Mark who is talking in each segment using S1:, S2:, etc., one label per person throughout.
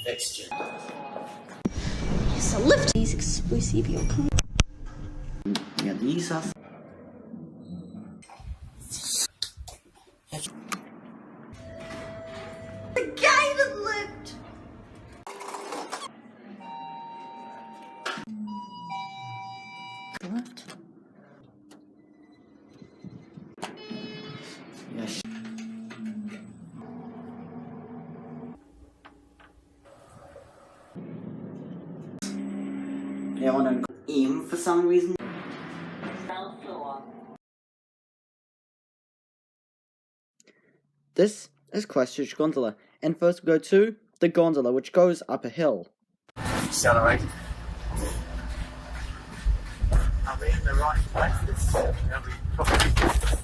S1: fixture.
S2: Yes, a lift is exclusive.
S1: Yeah, these are.
S2: The gated lift.
S1: Lift. Yes. Yeah, I want to aim for some reason. This is Christchurch Gondola, and first we go to the gondola, which goes up a hill. Accelerate.
S3: Are we in the right place? Are we properly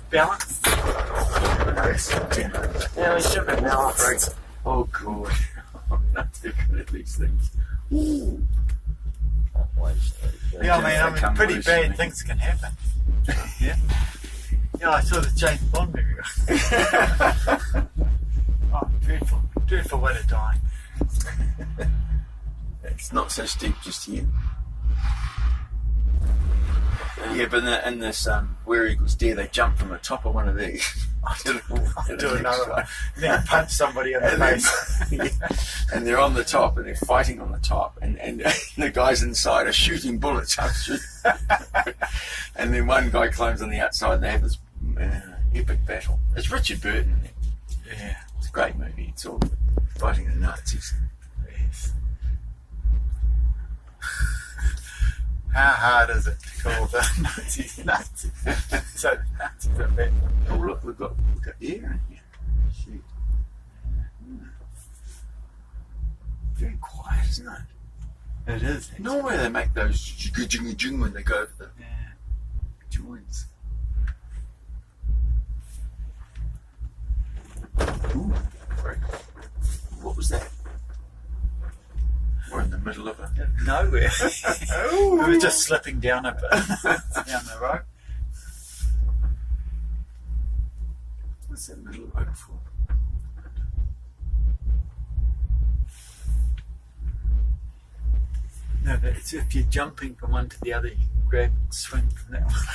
S3: balanced?
S1: Yeah, we should be balanced.
S3: Oh god. I'm not too good at these things. Yeah, I mean, pretty bad things can happen. Yeah. Yeah, I saw the James Bond movie. Oh, dreadful way to die.
S4: It's not so steep just here. Yeah, but in this Where Eagles Dare, they jump from the top of one of these.
S3: I'll do another one. Then punch somebody in the face.
S4: Yeah. And they're on the top, and they're fighting on the top, and the guys inside are shooting bullets up through. And then one guy climbs on the outside, and they have this epic battle. It's Richard Burton.
S3: Yeah.
S4: It's a great movie. It's all fighting the Nazis.
S3: Yes. How hard is it to call the Nazis? So the Nazis are bad.
S4: Oh look, we've got air in here. Shoot. Very quiet, isn't it?
S3: It is.
S4: Normally they make those jing when they go over the joints. Ooh, great. What was that? We're in the middle of it.
S3: Nowhere. We were just slipping down a bit down the road.
S4: What's that middle road for?
S3: No, but it's if you're jumping from one to the other, you can grab and swing from that one.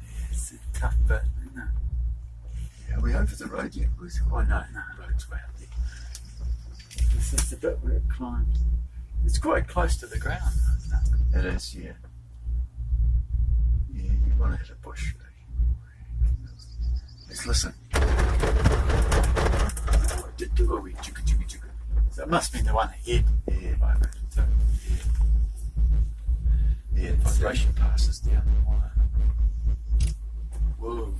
S3: Yeah, it's a tough bit, isn't it?
S4: Yeah, are we over the road yet? Oh no, the road's way up there.
S3: This is the bit where it climbs. It's quite close to the ground, isn't it?
S4: It is, yeah. Yeah, you want to hit a bush. Let's listen.
S3: So it must be the one ahead.
S4: Yeah,
S3: So,
S4: yeah, the vibration passes down the wire. Whoa.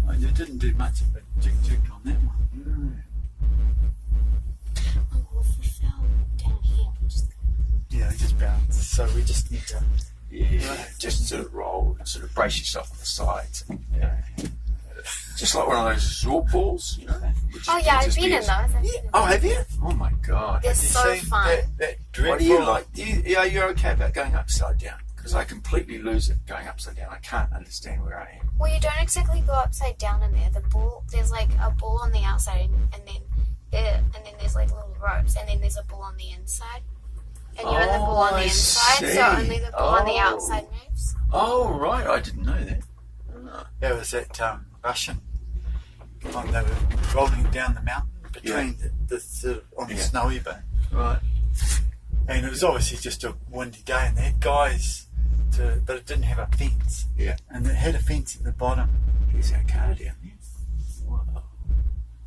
S3: oh, you didn't do much of a jig on that one.
S2: Oh, if we fell down here, we'll just go.
S3: Yeah, they just bounced. So we just need to.
S4: Yeah, just sort of roll and sort of brace yourself on the sides. Yeah. Just like one of those sword balls, you know.
S2: Oh yeah, I've been in those.
S4: Oh, have you? Oh my God.
S2: They're so fun.
S3: That dreadful.
S4: What do you like? You're okay about going upside down? Because I completely lose it going upside down. I can't understand where I am.
S2: Well, you don't exactly go upside down in there. The ball, there's like a ball on the outside, and then there's like little ropes, and then there's a ball on the inside. And you're in the ball on the
S4: I
S2: inside,
S4: see.
S2: so only the ball on the outside moves.
S4: Oh, right. I didn't know that.
S3: There was that Russian. They were rolling down the mountain between the sort of on the snowy bit.
S4: Right.
S3: And it was obviously just a windy day, and they had guys but it didn't have a fence.
S4: Yeah.
S3: And it had a fence at the bottom.
S4: There's our car down there. Wow.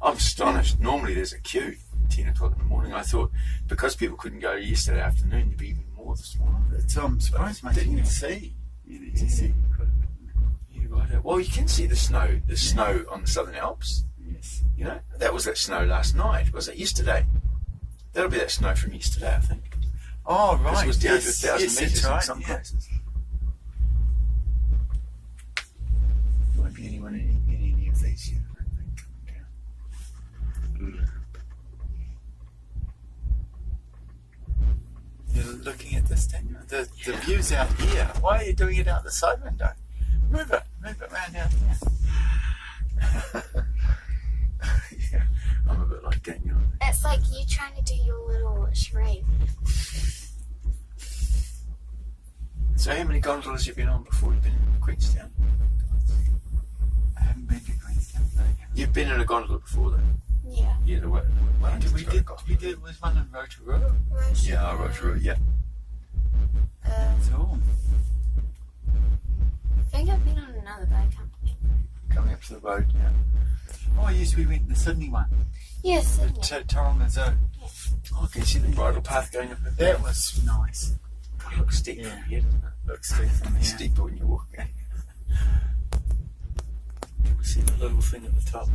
S4: I'm astonished. Normally there's a queue at 10 o'clock in the morning. I thought because people couldn't go yesterday afternoon, there'd be even more this morning.
S3: So I'm surprised, mate.
S4: Didn't
S3: You
S4: you?
S3: can see.
S4: You need to see. Yeah, right. Well, you can see the snow on the Southern Alps.
S3: Yes.
S4: You know, that was that snow last night. Was it yesterday? That'll be that snow from yesterday, I think.
S3: Oh, right.
S4: Because it was down
S3: yes,
S4: to 1,000
S3: yes,
S4: metres
S3: that's right.
S4: in some places. There won't be anyone in any of these yet, I don't think, coming down.
S3: You're looking at this thing. The view's out here. Why are you doing it out the side window? Move it around out there.
S4: So how many gondolas have you been on before you've been in Queenstown?
S3: I haven't been to Queenstown.
S4: You've been in a gondola before then?
S2: Yeah.
S4: Yeah, the one.
S3: We did was one in Rotorua.
S4: Yeah, Rotorua, yeah.
S3: That's all.
S2: I think I've been on another, but I can't.
S4: Coming up to the road now.
S3: Oh yes, we went in the Sydney one.
S2: Yes,
S3: The
S2: Sydney.
S3: Taronga Zoo.
S4: Oh, can you see the bridle path going up?
S3: That was nice.
S4: It looks steep
S3: Yeah.
S4: from here, doesn't it?
S3: Looks steep from here.
S4: Steeper when you walk. Can we see the little thing at the top?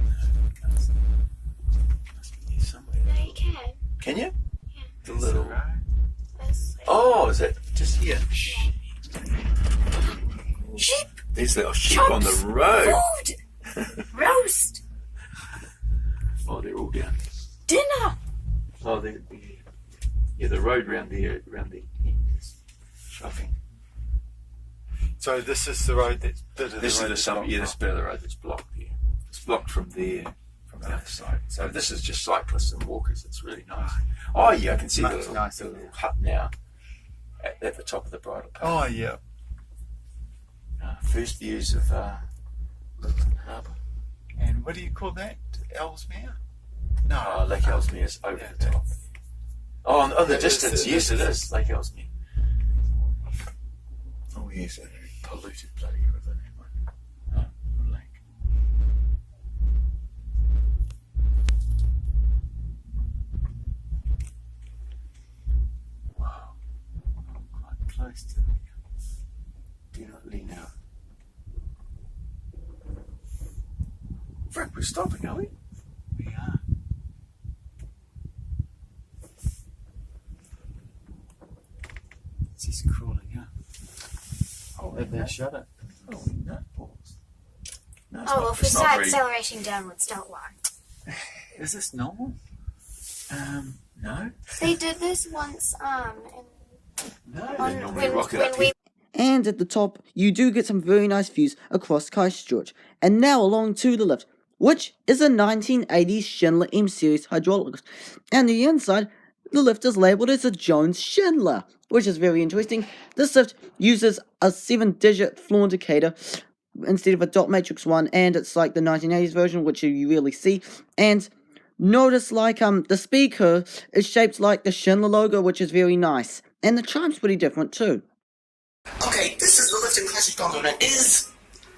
S4: Must be here somewhere.
S2: No, you can.
S4: Can you?
S2: Yeah.
S4: The little.
S2: There's
S4: Oh, is it just here?
S2: sheep.
S4: These little sheep on the road.
S2: Food. Roast.
S4: Oh, they're all down.
S2: Dinner.
S4: Oh, the road round the shopping.
S3: So this is the road that's bit of
S4: This
S3: the
S4: is
S3: road
S4: the summer. Yeah, this bit of the road that's blocked here. It's blocked from there, from the other side. So this is just cyclists and walkers. It's really nice. Oh yeah, I can see the
S3: Much
S4: little,
S3: nicer.
S4: the little hut now at the top of the bridle path.
S3: Oh yeah.
S4: First views of Lytton Harbour.
S3: And what do you call that? Ellesmere? No.
S4: Oh, Lake Ellesmere's over
S3: Yeah,
S4: the top. Oh, on the
S3: It is,
S4: distance,
S3: it
S4: yes, it
S3: is.
S4: is Lake Ellesmere. Oh yes, a very polluted bloody river, that one. Oh, lake. Wow, quite close to the. Do not lean out. Frank, we're stopping, are we?
S3: We are. It's just crawling up.
S4: Oh,
S3: Have they shut it?
S4: Oh, nutballs. No,
S2: Oh, well, if we
S4: it's not
S2: start
S4: very-
S2: accelerating downwards, don't worry.
S3: Is this normal?
S4: No.
S2: They did this once,
S4: No,
S2: on,
S4: they normally
S2: when,
S4: rock it
S2: when
S4: up
S2: we
S4: here.
S1: And at the top, you do get some very nice views across Christchurch. And now along to the lift, which is a 1980s Schindler M Series hydraulic lift. And the inside, the lift is labelled as a Jones Schindler, which is very interesting. This lift uses a 7-digit floor indicator instead of a dot matrix one, and it's like the 1980s version, which you really see. And notice like the speaker is shaped like the Schindler logo, which is very nice. And the chime's pretty different too.
S5: Okay, this is the lift in Christchurch Gondola. It is,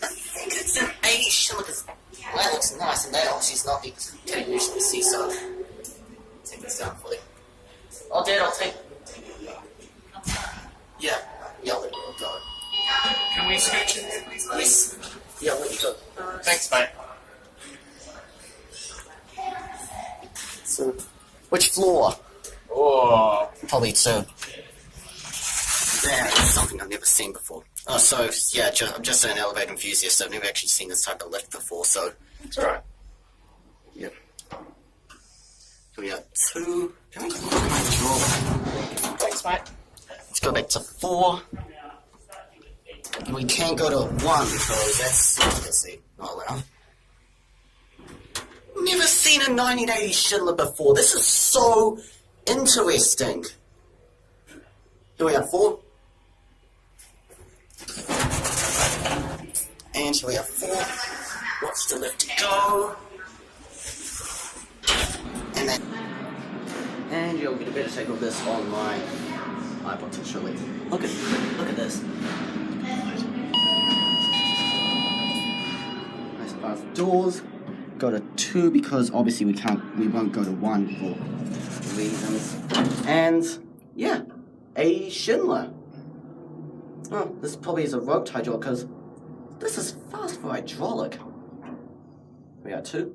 S5: I think it's an 80s Schindler, because that looks nice, and that obviously is not the too usually see, so take this down for you. Oh, Dad, I'll take. Yeah, I'll let you go.
S6: Can we scooch in there, please?
S5: Yes, yeah, I'll let you go. Thanks, mate. So, which floor?
S6: Oh,
S5: Probably two. That is something I've never seen before. Oh, so, yeah, I'm just an elevator enthusiast, so I've never actually seen this type of lift before, so.
S6: it's alright.
S5: Yep. So we got 2. Can we go back to my drawer?
S6: Thanks, mate.
S5: Let's go back to 4. And we can't go to 1 because that's, let's see, not allowed. Never seen a 1980s Schindler before. This is so interesting. Here we have 4. And here we have 4. Watch the lift go. And then.
S1: And you'll get a better take of this on my iPod to show you. Look at this. Nice path of doors. Go to 2 because obviously we won't go to 1 for reasons. And yeah, a Schindler. Oh, this probably is a roped hydraulic because this is fast for hydraulic. We got 2.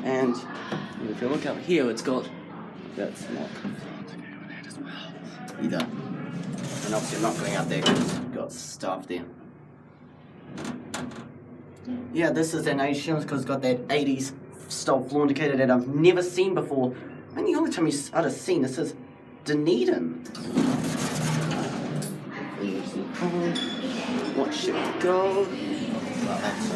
S1: And if you look up here, it's got that's not either. And obviously I'm not going out there because it's got stuff there. Yeah, this is an 80s Schindler because it's got that 80s style floor indicator that I've never seen before. And the only time I'd have seen this is Dunedin. Watch it go. Well, that's